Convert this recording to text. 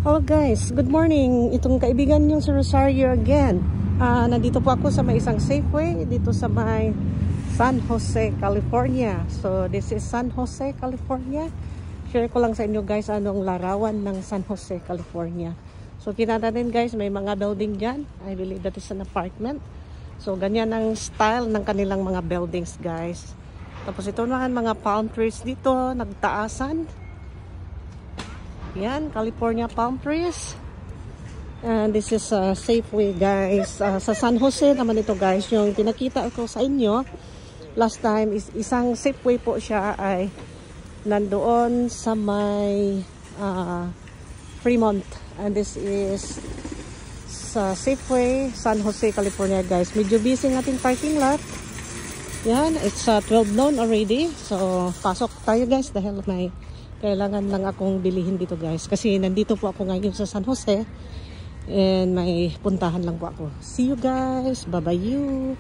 Hello guys, good morning. Itong kaibigan yung si Rosario again. Nandito po ako sa may isang Safeway dito sa may San Jose, California. So this is San Jose, California. Share ko lang sa inyo guys anong larawan ng San Jose, California. So kita natin guys, may mga building dyan. I believe that is an apartment. So ganyan ang style ng kanilang mga buildings guys. Tapos ito naman mga palm trees dito, nagtaasan. Yan, California palm trees. And this is Safeway guys. Sa San Jose naman ito guys. Yung pinakita ko sa inyo last time is isang Safeway po siya ay nandoon sa may Fremont. And this is sa Safeway San Jose, California guys. Medyo busy ng ating parking lot. Yan, it's 12 noon already. So pasok tayo guys dahil may kailangan lang akong bilihin dito guys. Kasi nandito po ako ngayon sa San Jose. And may puntahan lang po ako. See you guys. Bye-bye you.